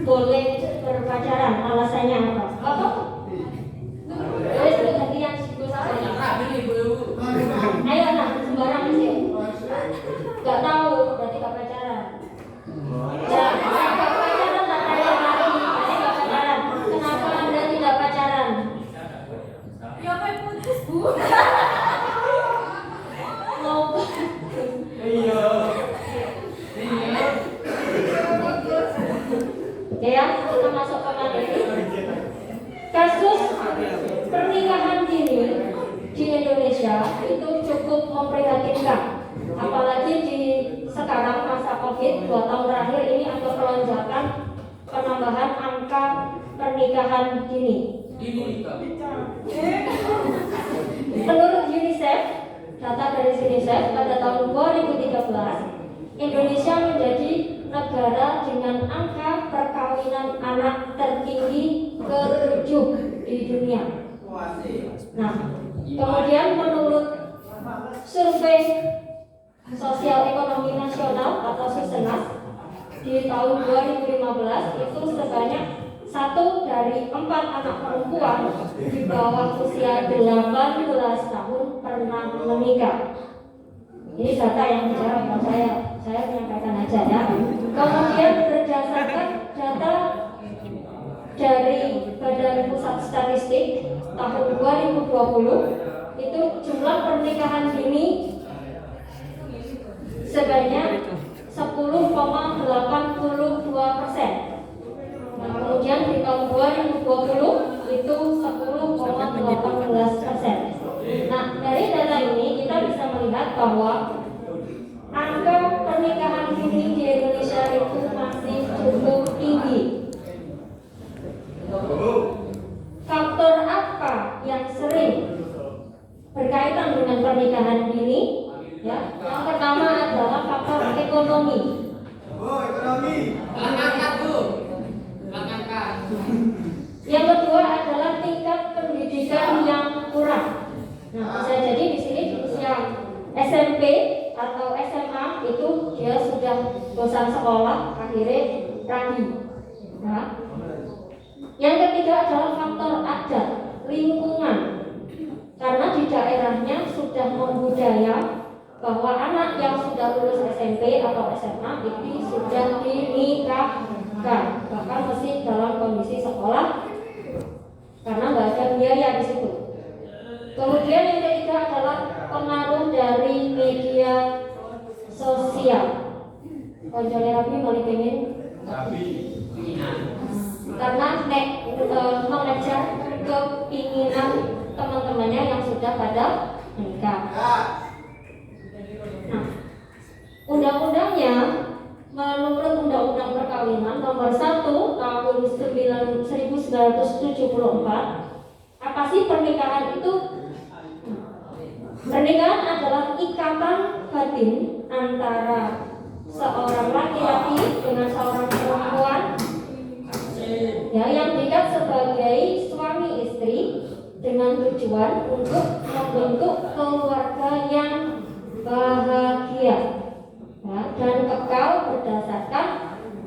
boleh berpacaran, alasannya apa? Apa? Ayo anak, sembarang sih. Gak tahu, berarti gak pacaran. Ya, gak pacaran tak kaya lagi, berarti gak pacaran. Kenapa Anda tidak pacaran? Ya apa putus bu? Mau Oke ya, kita masuk ke materi. Kasus pernikahan dini di Indonesia itu cukup memprihatinkan. Apalagi di sekarang masa COVID 2 tahun terakhir ini ada pelonjakan penambahan angka pernikahan dini. Menurut UNICEF, data dari UNICEF pada tahun 2013, Indonesia menjadi negara dengan angka perkawinan anak tertinggi ke-7 di dunia. Nah, kemudian menurut survei Sosial Ekonomi Nasional atau Susenas di tahun 2015 itu sebanyak 1 dari 4 anak perempuan di bawah usia 18 tahun pernah menikah. Ini data yang bicara bukan saya menyampaikan aja ya. Kemudian berdasarkan data dari Badan Pusat Statistik tahun 2020 itu jumlah pernikahan dini sebanyak 10,82%. Nah, kemudian di tahun 2020 itu 10,18%. Nah, dari data ini kita bisa melihat bahwa angka pernikahan dini di Indonesia itu masih cukup tinggi. Faktor apa yang sering berkaitan dengan pernikahan dini? Ya, yang pertama adalah faktor ekonomi. Yang kedua adalah tingkat pendidikan yang kurang. Nah, bisa jadi di sini di usia SMP atau SMA itu dia sudah bosan sekolah, akhirnya rabi. Nah, yang ketiga adalah faktor adat, lingkungan. Karena di daerahnya sudah membudaya bahwa anak yang sudah lulus SMP atau SMA itu sudah dinikahkan, bahkan masih dalam kondisi sekolah karena nggak ada biaya di situ. Kemudian yang ketiga adalah pengaruh dari media sosial. Konjolnya Rabi mau pengen karena mengejar keinginan teman-temannya yang sudah pada menikah. Nah, undang-undangnya menurut Undang-Undang Perkawinan nomor 1 tahun 1974, apa sih pernikahan itu? Pernikahan adalah ikatan batin antara seorang laki-laki dengan seorang perempuan ya, yang diikat sebagai suami istri dengan tujuan untuk membentuk keluarga yang bahagia ya, dan kekal berdasarkan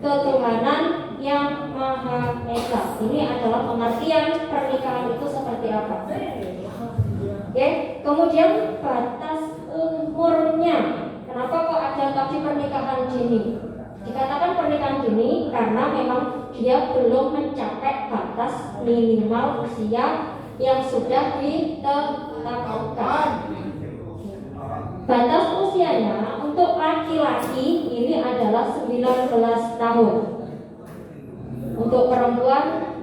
ketuhanan yang Maha Esa. Ini adalah pengertian pernikahan itu seperti apa. Oke, kemudian batas umurnya. Kenapa kok ada tadi pernikahan dini? Dikatakan pernikahan dini karena memang dia belum mencapai batas minimal usia yang sudah ditetapkan. Batas usianya untuk laki-laki ini adalah 19 tahun. Untuk perempuan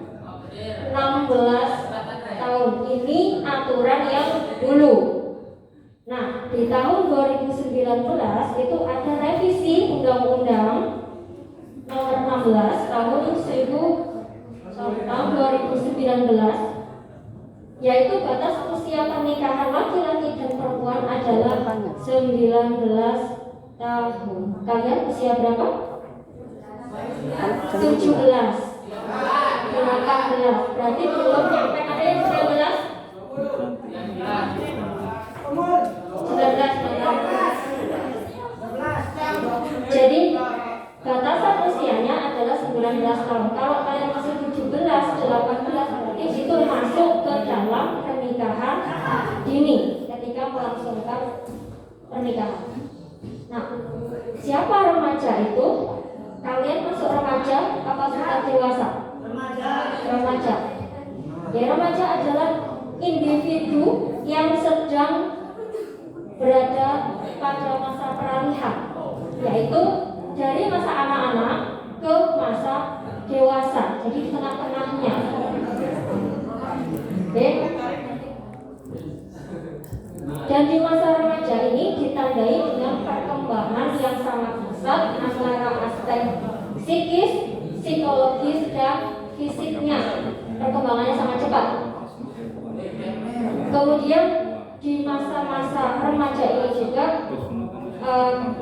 16 tahun. Ini aturan yang dulu. Nah, di tahun 2019 itu ada revisi Undang-Undang nomor 16 tahun 2019, yaitu batas usia pernikahan laki-laki dan perempuan tahun adalah 19 tahun. Kalian usia berapa? 17. 18. Berarti belum nyampe. Ada yang 19? 19. Jadi batasan usianya adalah 19 tahun. Kalau kalian masih 17, 18, berarti itu masuk ke dalam pernikahan dini ketika melangsungkan pernikahan. Nah, siapa remaja itu? Kalian masuk remaja apa sudah dewasa? Remaja. Ya, remaja adalah individu yang sedang berada pada masa peralihan, yaitu dari masa anak-anak ke masa dewasa. Jadi di tengah-tengahnya. Oke. Dan di masa remaja ini ditandai dengan perkembangan yang sangat pesat antara aspek psikis, psikologis, dan fisiknya. Perkembangannya sangat cepat. Kemudian di masa-masa remaja ini juga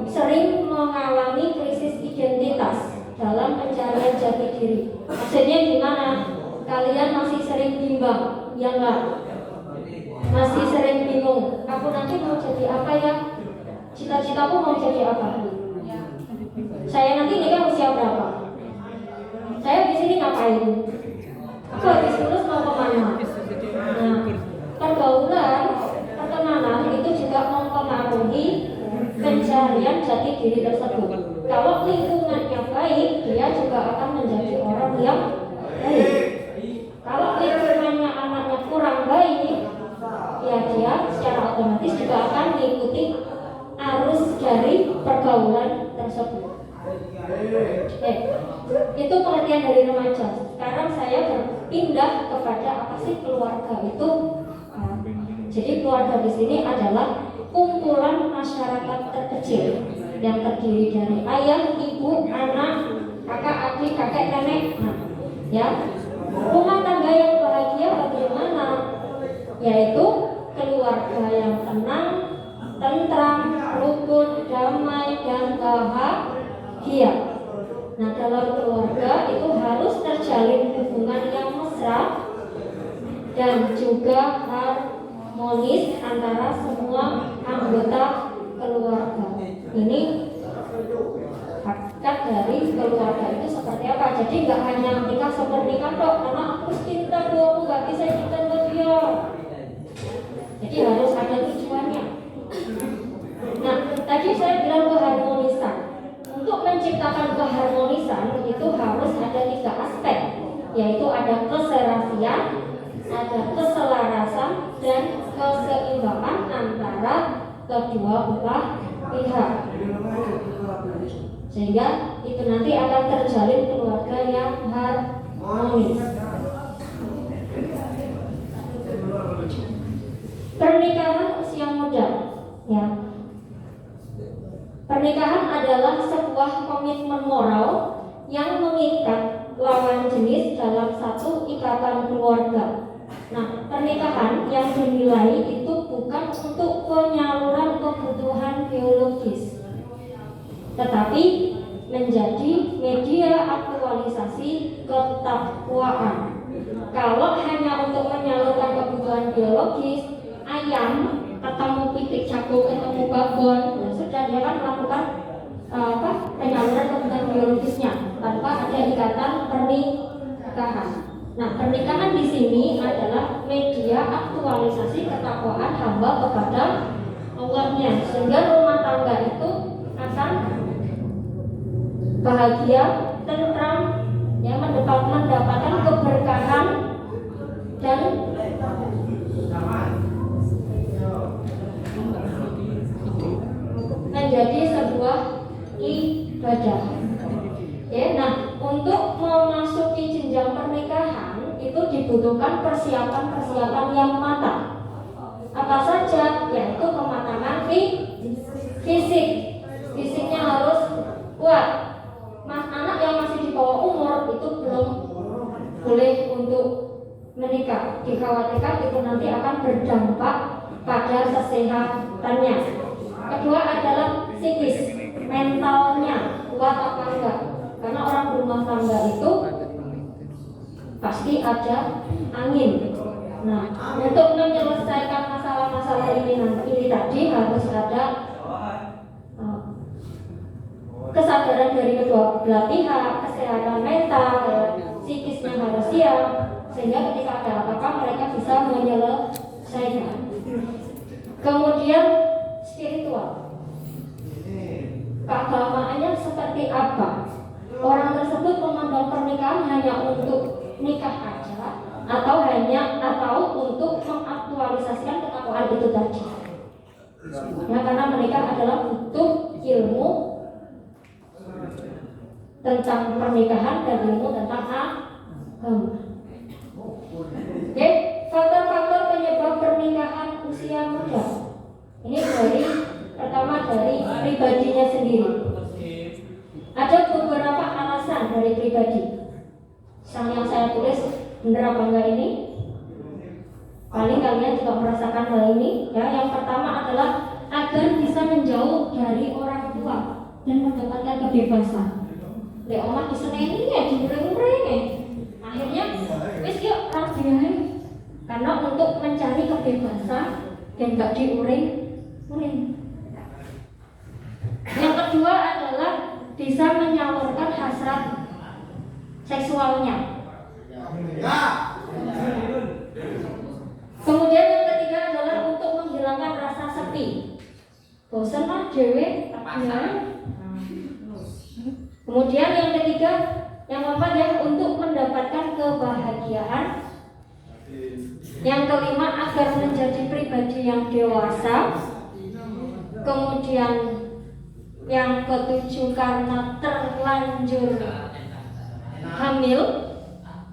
sering mengalami krisis identitas dalam pencarian jati diri. Maksudnya gimana? Kalian masih sering bimbang, ya enggak? Masih sering bingung, aku nanti mau jadi apa ya? Cita-citaku mau jadi apa? Saya nanti nikah usia berapa? Saya di sini ngapain? Aku habis lulus mau kemana? Nah, pergaulan, pertemanan itu juga mempengaruhi pencarian jati diri tersebut. Kalau lingkungannya baik, dia juga akan menjadi orang yang baik. Kalau lingkungannya anaknya kurang baik, ya dia secara otomatis juga akan mengikuti arus dari pergaulan tersebut. Itu pengertian dari remaja. Sekarang saya berpindah kepada apa sih keluarga itu. Jadi keluarga di sini adalah kumpulan masyarakat terkecil yang terdiri dari ayah, ibu, anak, kakak, adik, kakek, nenek. Nah, ya, rumah tangga yang bahagia bagaimana? Yaitu keluarga yang tenang, tentram, rukun, damai, dan bahagia. Nah, dalam keluarga itu harus terjalin hubungan yang mesra dan juga harmonis antara semua anggota keluarga. Ini hakikat dari keluarga itu seperti apa? Jadi nggak hanya nikah sepernikahan dok, karena aku cinta dong, aku nggak bisa cinta ke dia. Jadi harus ada tujuannya. Nah, tadi saya bilang keharmonisan. Untuk menciptakan keharmonisan itu harus ada 3 aspek, yaitu ada keserasian, ada keselarasan, dan keseimbangan antara kedua belah pihak. Sehingga itu nanti akan terjalin keluarga yang harmonis. Pernikahan usia muda, ya. Pernikahan adalah sebuah komitmen moral yang mengikat lawan jenis dalam satu ikatan keluarga. Nah, pernikahan yang dinilai itu bukan untuk penyaluran kebutuhan biologis, tetapi menjadi media aktualisasi ketakwaan. Kalau hanya untuk menyalurkan kebutuhan biologis, ayam ketemu pitik jago, ketemu babon, ya sudah, dia kan melakukan penyaluran kebutuhan biologisnya tanpa ada ikatan pernikahan. Nah, pernikahan di sini adalah media aktualisasi ketakwaan hamba kepada Allahnya, sehingga rumah tangga itu akan bahagia, tentram, yang mendapatkan keberkahan dan menjadi sebuah ibadah. Ya, nah, untuk memasuki jenjang pernikahan itu dibutuhkan persiapan-persiapan yang matang. Apa saja? Yaitu kematangan fisik. Fisiknya harus kuat. Mas, anak yang masih di bawah umur itu belum boleh untuk menikah. dikhawatirkan itu nanti akan berdampak pada kesehatannya. Kedua adalah psikis, mentalnya kuat apa enggak. Karena orang berumah tangga itu pasti ada angin. Nah, untuk menyelesaikan masalah-masalah ini tadi harus ada kesadaran dari kedua belah pihak, kesehatan mental, psikisnya harus siap, sehingga ketika ada apa-apa mereka bisa menyelesaikan. Kemudian spiritual, keagamaannya seperti apa? Orang tersebut memandang pernikahan hanya untuk nikah aja, atau untuk mengaktualisasikan ketakwaan itu tadi. Ya, karena menikah adalah butuh ilmu tentang pernikahan dan ilmu tentang agama. Oke, faktor-faktor penyebab pernikahan usia muda. Ini pertama dari pribadinya sendiri. Ada beberapa alasan dari pribadi. Yang saya tulis benar apa enggak ini? Paling kalian juga merasakan hal ini. Ya, yang pertama adalah agar bisa menjauh dari orang tua dan mendapatkan kebebasan. Lek omah diseneni ya diureng-ureng. Akhirnya wis yuk rabiahe. Karena untuk mencari kebebasan dan gak diureng-ureng. Yang kedua adalah bisa menyalurkan hasrat seksualnya. Kemudian yang ketiga adalah untuk menghilangkan rasa sepi. Bosan lah dewe, Kemudian yang ketiga, yang keempat ya, untuk mendapatkan kebahagiaan. Yang kelima, agar menjadi pribadi yang dewasa. Kemudian yang ketujuh, karena terlanjur hamil,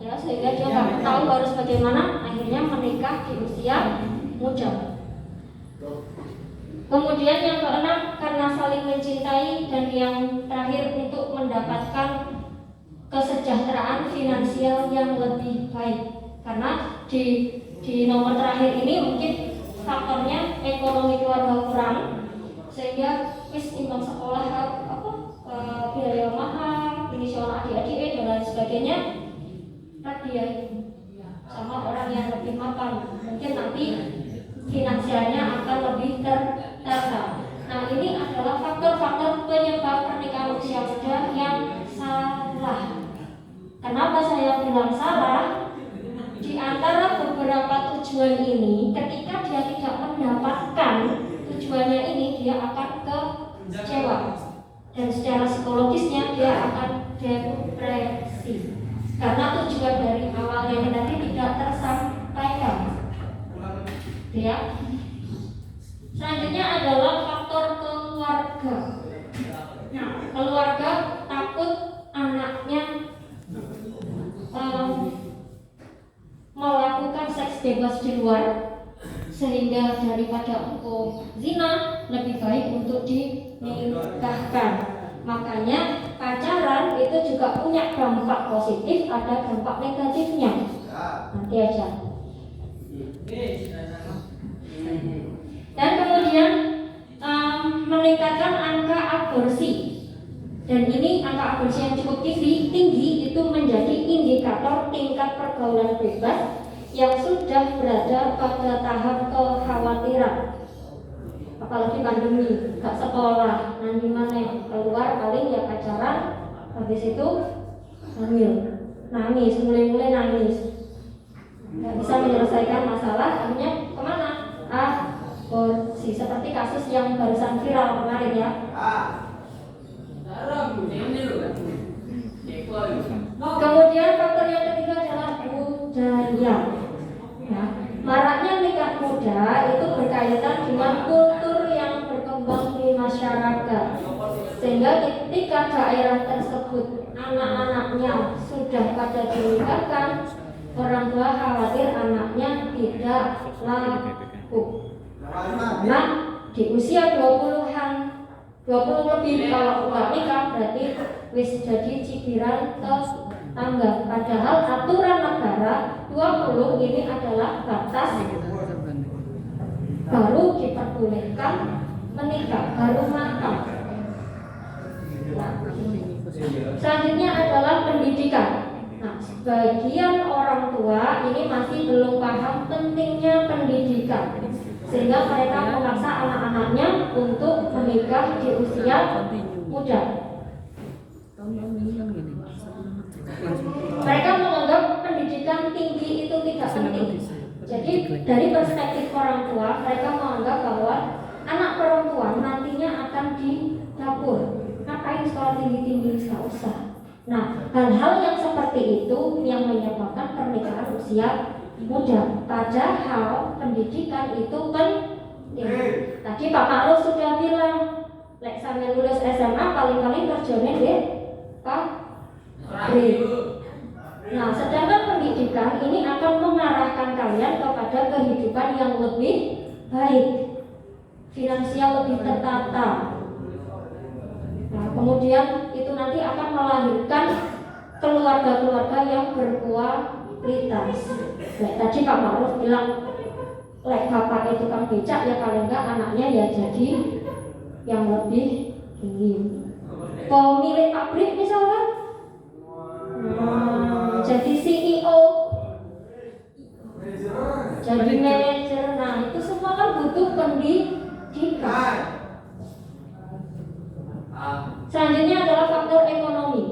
ya, sehingga dia nggak tahu harus bagaimana, akhirnya menikah di usia muda. Kemudian yang keenam, karena saling mencintai, dan yang terakhir untuk mendapatkan kesejahteraan finansial yang lebih baik. Karena di nomor terakhir ini mungkin faktornya ekonomi keluarga kurang, sehingga imbang sekolah biaya mahal, ini sekolah adik-adik dan lain sebagainya, dia sama orang yang lebih mapan, mungkin nanti finansialnya akan lebih tertata. Nah, ini adalah faktor-faktor penyebab pernikahan usia muda yang salah. Kenapa saya bilang salah? Di antara beberapa tujuan ini, ketika dia tidak mendapatkan tujuannya ini, dia akan kecewa, dan secara psikologisnya dia akan depresi. Karena tujuan dari awalnya ini nanti tidak tersampaikan. Ya. Selanjutnya adalah faktor keluarga. Nah, keluarga takut anaknya melakukan seks bebas di luar, sehingga daripada engkau zina, lebih baik untuk dinikahkan. Makanya pacaran itu juga punya dampak positif, ada dampak negatifnya. Nanti aja. Dan kemudian meningkatkan angka aborsi. Dan ini angka aborsi yang cukup tinggi itu menjadi indikator tingkat pergaulan bebas yang sudah berada pada tahap kekhawatiran. Apalagi pandemi, gak sekolah, nanti mana keluar paling ya pacaran, habis itu hamil, nangis, mulai nangis, nggak bisa menyelesaikan masalah, akhirnya kemana? Aborsi, seperti kasus yang barusan viral kemarin ya. Kemudian faktor yang ketiga adalah budaya. Ya, maraknya nikah muda itu berkaitan dengan kultur yang berkembang di masyarakat, sehingga ketika daerah tersebut anak-anaknya sudah pada dinikahkan, orang tua khawatir anaknya tidak laku. Nah, di usia 20 lebih kalau nggak nikah berarti wis jadi cibiran tangga. Padahal aturan negara 20 ini adalah batas baru diperbolehkan menikah, baru matang. Nah, selanjutnya adalah pendidikan. Nah, sebagian orang tua ini masih belum paham pentingnya pendidikan, sehingga mereka memaksa anak-anaknya untuk menikah di usia muda. Mereka menganggap pendidikan tinggi itu tidak penting. Jadi dari perspektif orang tua, mereka menganggap bahwa anak perempuan nantinya akan di dapur. Ngapain sekolah tinggi-tinggi, nggak usah. Nah, hal-hal yang seperti itu yang menyebabkan pernikahan usia muda. Padahal pendidikan itu penting. Tadi Pak Ma'ruf sudah bilang, lek sampe lulus SMA paling-paling kerjanya deh pabrik. Nah, sedangkan pendidikan ini akan mengarahkan kalian kepada kehidupan yang lebih baik, finansial lebih tertata. Nah, kemudian itu nanti akan melahirkan keluarga-keluarga yang berkualitas. Nah, tadi Pak Ma'ruf bilang, lek bapak itu kan becak, ya paling enggak anaknya ya jadi yang lebih tinggi. Pemilik pabrik misalkan, jadi CEO, jadi manajer. Nah, itu semua kan butuh pendidikan. Selanjutnya adalah faktor ekonomi.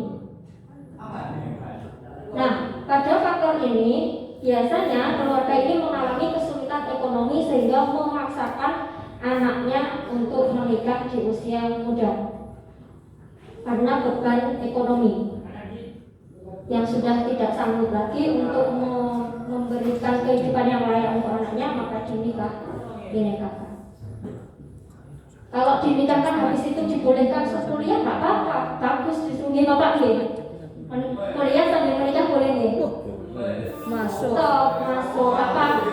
Nah, pada faktor ini biasanya keluarga ini mengalami kesulitan ekonomi sehingga memaksakan anaknya untuk menikah di usia muda karena beban ekonomi yang sudah tidak sanggup lagi untuk memberikan kehidupan yang layak untuk anaknya, maka dinikahkan. Kalau dinikahkan habis itu dibolehkan kuliah, nggak apa-apa, bagus, disungguh bapak nih. Kuliah sambil menikah boleh nih. Masuk apa-apa.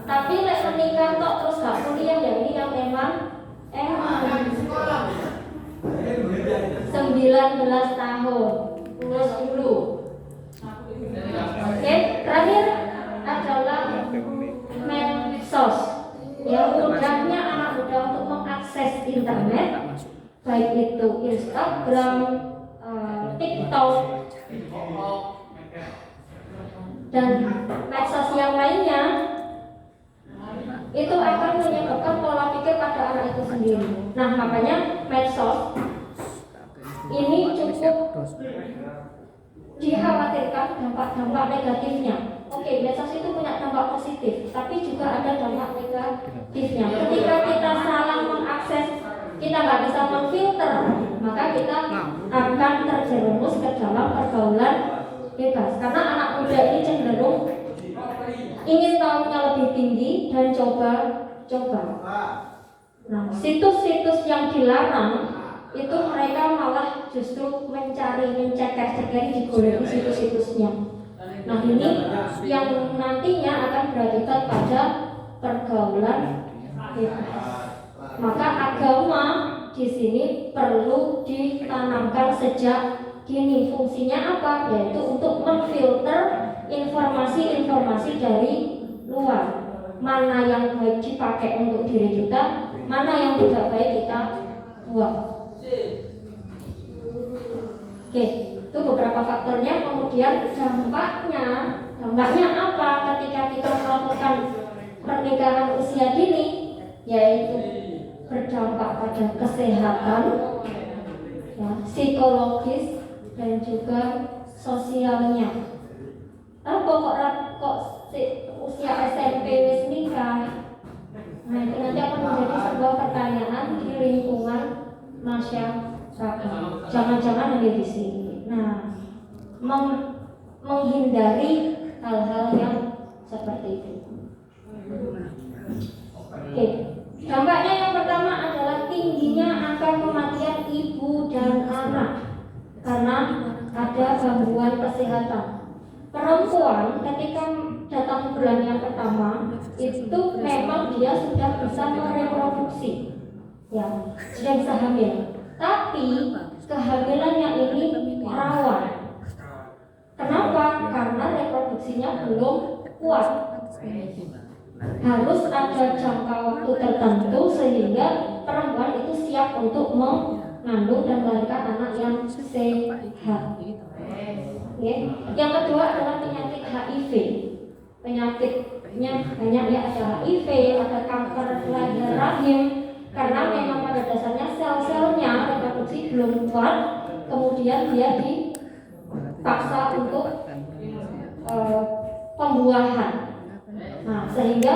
Tapi lek menikah tok terus gak kuliah, ya ini yang memang 19 tahun lulus dulu. Oke, terakhir adalah medsos. Yang mudahnya anak muda untuk mengakses internet, baik itu Instagram, TikTok, dan medsos yang lainnya, itu akan menyebabkan pola pikir pada anak itu sendiri. Nah, makanya medsos ini cukup dikhawatirkan dampak-dampak negatifnya. Oke, medsos itu punya dampak positif, tapi juga ada dampak negatifnya. Ketika kita salah mengakses, kita nggak bisa memfilter, maka kita akan terjerumus ke dalam pergaulan bebas. Karena anak muda ini cenderung ingin tahunya lebih tinggi dan coba. Nah, situs-situs yang dilarang itu mereka malah justru mencekeri digoleki situs-situsnya. Nah, ini yang nantinya akan berakibat pada pergaulan bebas. Maka agama di sini perlu ditanamkan sejak dini. Fungsinya apa? Yaitu untuk memfilter informasi-informasi dari luar. Mana yang baik dipakai untuk diri kita, mana yang tidak baik kita buang. Oke, itu beberapa faktornya. Kemudian dampaknya apa ketika kita melakukan pernikahan usia dini, yaitu berdampak pada kesehatan, ya, psikologis, dan juga sosialnya. Kok usia SMP wis nikah? Nah, itu nanti akan menjadi sebuah pertanyaan di lingkungan masyarakat. Jangan-jangan ada di sini. Nah, menghindari hal-hal yang seperti itu. Oke. Dampaknya yang pertama adalah tingginya angka kematian ibu dan anak karena ada gangguan kesehatan. Perempuan ketika datang bulan yang pertama itu memang dia sudah bisa mereproduksi, ya, sudah bisa hamil. Tapi kehamilannya ini rawan. Kenapa? Karena reproduksinya belum kuat. Harus ada jangka waktu tertentu sehingga perempuan itu siap untuk mengandung dan melahirkan anak yang sehat. Ya. Yang kedua adalah penyakit HIV. Penyakitnya banyak ya, ada HIV, ada kanker leher rahim. Karena memang pada dasarnya sel-selnya reproduksi belum kuat, kemudian dia dipaksa untuk pembuahan. Nah, sehingga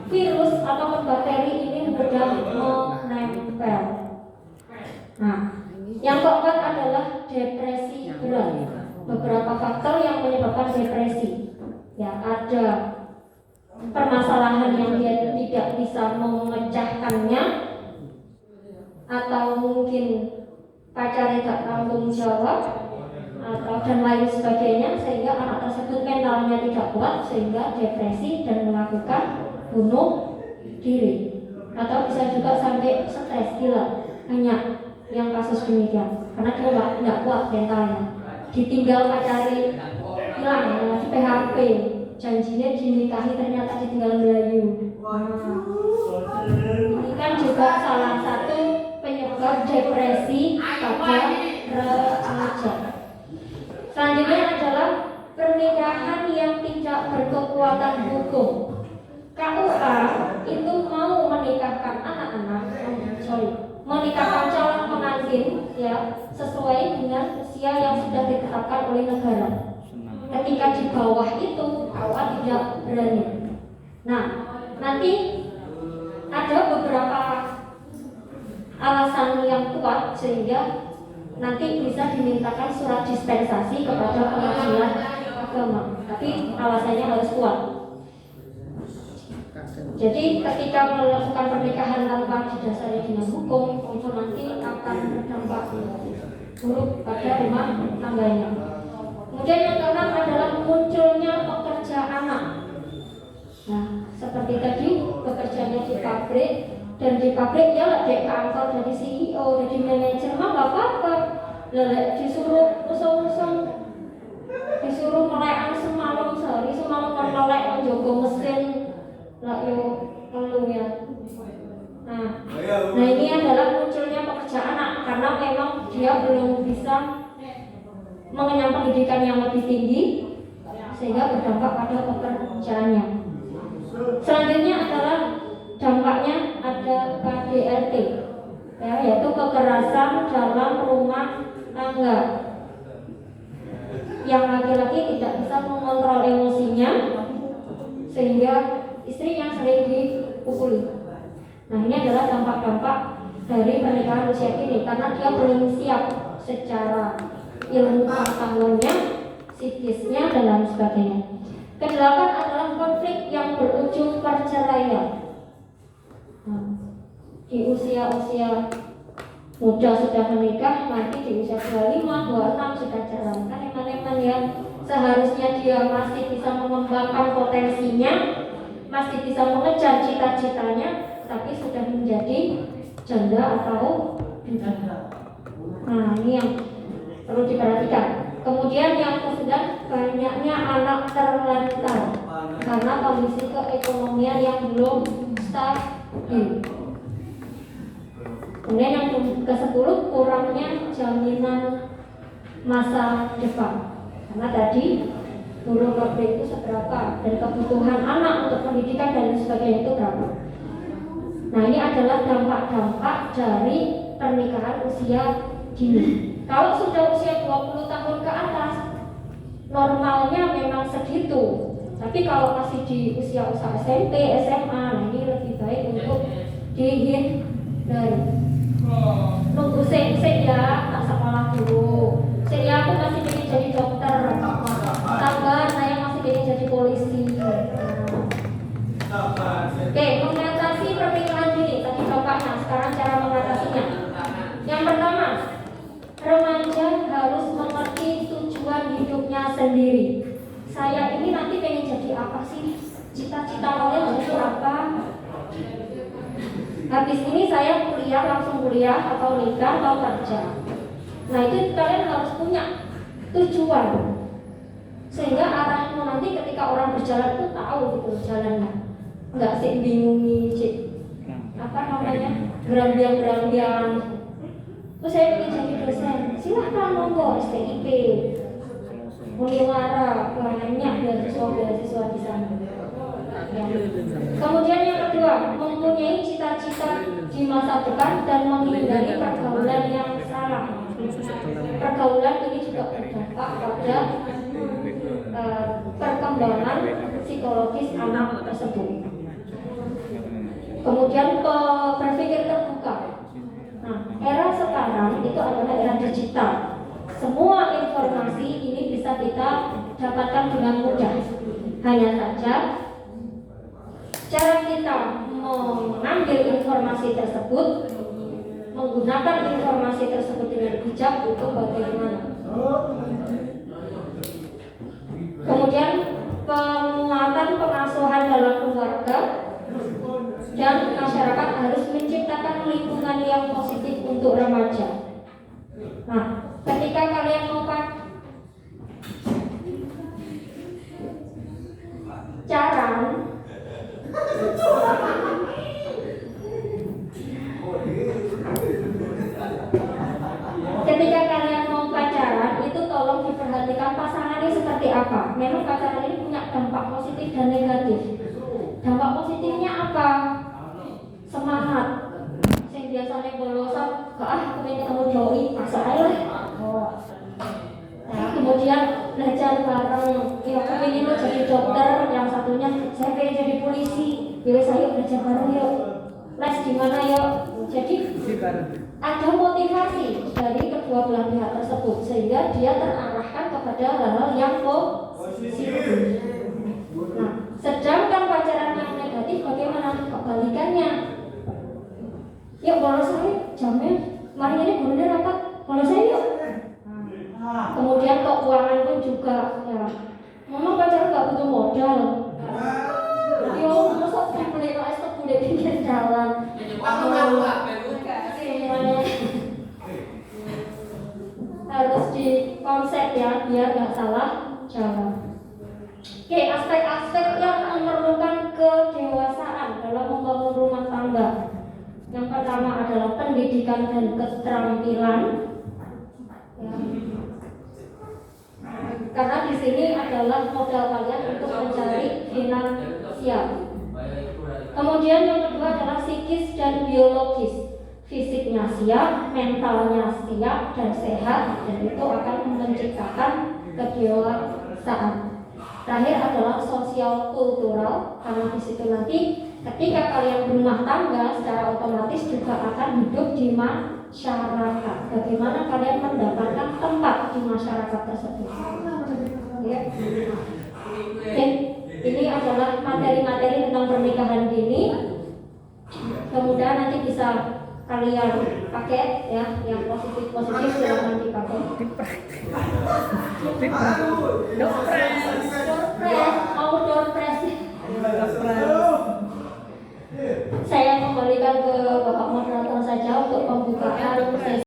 virus atau bakteri ini mudah menempel. Nah, yang keempat adalah depresi berat. Beberapa faktor yang menyebabkan depresi. Ya, ada permasalahan yang dia tidak bisa memecahkannya, atau mungkin pacarnya tidak tanggung jawab, atau dan lain sebagainya, sehingga anak tersebut mentalnya tidak kuat sehingga depresi dan melakukan bunuh diri, atau bisa juga sampai stres gila. Banyak yang kasus demikian karena dia nggak kuat mentalnya, ditinggal pacari, hilang, di PHP, janjinya dinikahi ternyata ditinggal belayu. Ini kan juga salah satu penyebab depresi pada remaja. Selanjutnya adalah pernikahan yang tidak berkekuatan hukum. KUA itu mau menikahkan menikahkan calon pengantin ya sesuai dengan usia yang sudah ditetapkan oleh negara. Ketika di bawah itu KUA tidak berani. Nah, nanti ada beberapa alasan yang kuat sehingga nanti bisa dimintakan surat dispensasi kepada pengadilan agama, tapi alasannya harus kuat. Jadi ketika melakukan pernikahan tanpa didasari dengan hukum, itu nanti akan berdampak buruk pada rumah tangganya. Kemudian yang keenam adalah munculnya pekerja anak. Nah, seperti tadi bekerjanya di pabrik, dan di pabrik ya dek kantor jadi CEO, jadi manajer mah gak apa-apa. Disuruh usung-usung, disuruh melekan semalam sehari, semalam kan melek menjogo mesin lah yo ngeluh ya. Nah ini adalah munculnya pekerja anak karena memang dia belum bisa mengenyam pendidikan yang lebih tinggi sehingga berdampak pada pekerjaannya. Selanjutnya adalah dampaknya ada KDRT, ya, yaitu kekerasan dalam rumah tangga. Yang laki-laki tidak bisa mengontrol emosinya sehingga istrinya sering dipukuli. Nah, ini adalah dampak-dampak dari pernikahan usia ini karena dia belum siap secara ilmu pengetahuannya, psikisnya dan lain sebagainya. Kedelapan adalah konflik yang berujung perceraian. Nah, di usia-usia muda sudah menikah, nanti di usia 25, 26 sudah cerai. Kan teman-teman ya, seharusnya dia masih bisa mengembangkan potensinya, masih bisa mengejar cita-citanya, tapi sudah menjadi janda atau duda. Nah, ini yang perlu diperhatikan. Kemudian yang kesembilan, banyaknya anak terlantar karena kondisi keekonomian yang belum stabil. Kemudian yang ke-10, kurangnya jaminan masa depan. Karena tadi burung pabrik itu seberapa dan kebutuhan anak untuk pendidikan dan sebagainya itu berapa. Nah, ini adalah dampak-dampak dari pernikahan usia dini. Kalau sudah usia 20 tahun ke atas, normalnya memang segitu. Tapi kalau masih di usia-usia SMP, SMA, nah ini lebih baik untuk dihindari. Nunggu sek ya, tak sekolah dulu. Sek ya, aku masih ingin jadi dokter. Sabar, saya masih ingin jadi polisi. Oke, mengatasi pernikahan dini. Tadi dampaknya, sekarang cara mengatasinya. Yang pertama, remaja harus mengerti tujuan hidupnya sendiri. Saya ini nanti pengen jadi apa sih? Cita-cita kalian jadi apa? Habis ini saya langsung kuliah atau nikah atau kerja. Nah, itu kalian harus punya tujuan, sehingga arahmu nanti ketika orang berjalan itu tahu gitu jalannya, nggak sih bingungi sih apa namanya gerambiang-gerambiang. Terus saya ingin jadi dosen, silahkan monggo STIP, Uniwara, banyak beasiswa di sana. Ya. Kemudian yang kedua, mempunyai cita-cita di masa depan dan menghindari pergaulan yang salah. Pergaulan ini juga berdampak pada perkembangan psikologis anak tersebut. Kemudian berpikir terbuka. Nah, era sekarang itu adalah era digital. Semua informasi ini bisa kita dapatkan dengan mudah. Hanya saja cara kita mengambil informasi tersebut, menggunakan informasi tersebut dengan bijak itu bagaimana. Kemudian penguatan pengasuhan dalam keluarga dan masyarakat harus menciptakan lingkungan yang positif untuk remaja. Nah, ketika kalian mau pacaran, itu tolong diperhatikan pasangannya seperti apa. Memang pacaran ini punya dampak positif dan negatif. Dampak positifnya apa? Semangat. Yang biasanya bolosan, aku pengen ketemu doi, masa aja lah. Nah, kemudian belajar bareng. Ya, aku pengen lo jadi dokter, yang satunya saya pengen jadi polisi. Yuk, saya belajar bareng yuk. Les di mana yuk? Jadi ada motivasi dari kedua belah pihak tersebut sehingga dia terarahkan kepada hal-hal yang positif. Nah, sedangkan pacaran yang negatif bagaimana kebalikannya? Yuk bolos saya jamnya, mari ini gurunya rapat, bolos saya yuk. Kemudian keuangan pun juga ya. Memang pacaran nggak butuh modal. Yo, masa beli es kok boleh pinggir jalan. Harus di konsep ya, biar nggak salah jalan. Oke, aspek-aspek yang memerlukan kedewasaan dalam membangun rumah tangga. Yang pertama adalah pendidikan dan keterampilan. Ya. Karena di sini adalah modal kalian untuk mencari finansial. Kemudian yang kedua adalah psikis dan biologis. Fisiknya siap, mentalnya siap dan sehat, dan itu akan menciptakan kedewasaan. Terakhir adalah sosial kultural, karena di situ nanti ketika kalian berumah tangga secara otomatis juga akan hidup di masyarakat. Bagaimana kalian mendapatkan tempat di masyarakat tersebut? Ya. Oke, ini adalah materi-materi tentang pernikahan dini. Kemudian nanti bisa kalian pakai ya, yang positif silahkan dipakai. Door press. Saya kembalikan ke Bapak moderator saja untuk pembukaan sesi.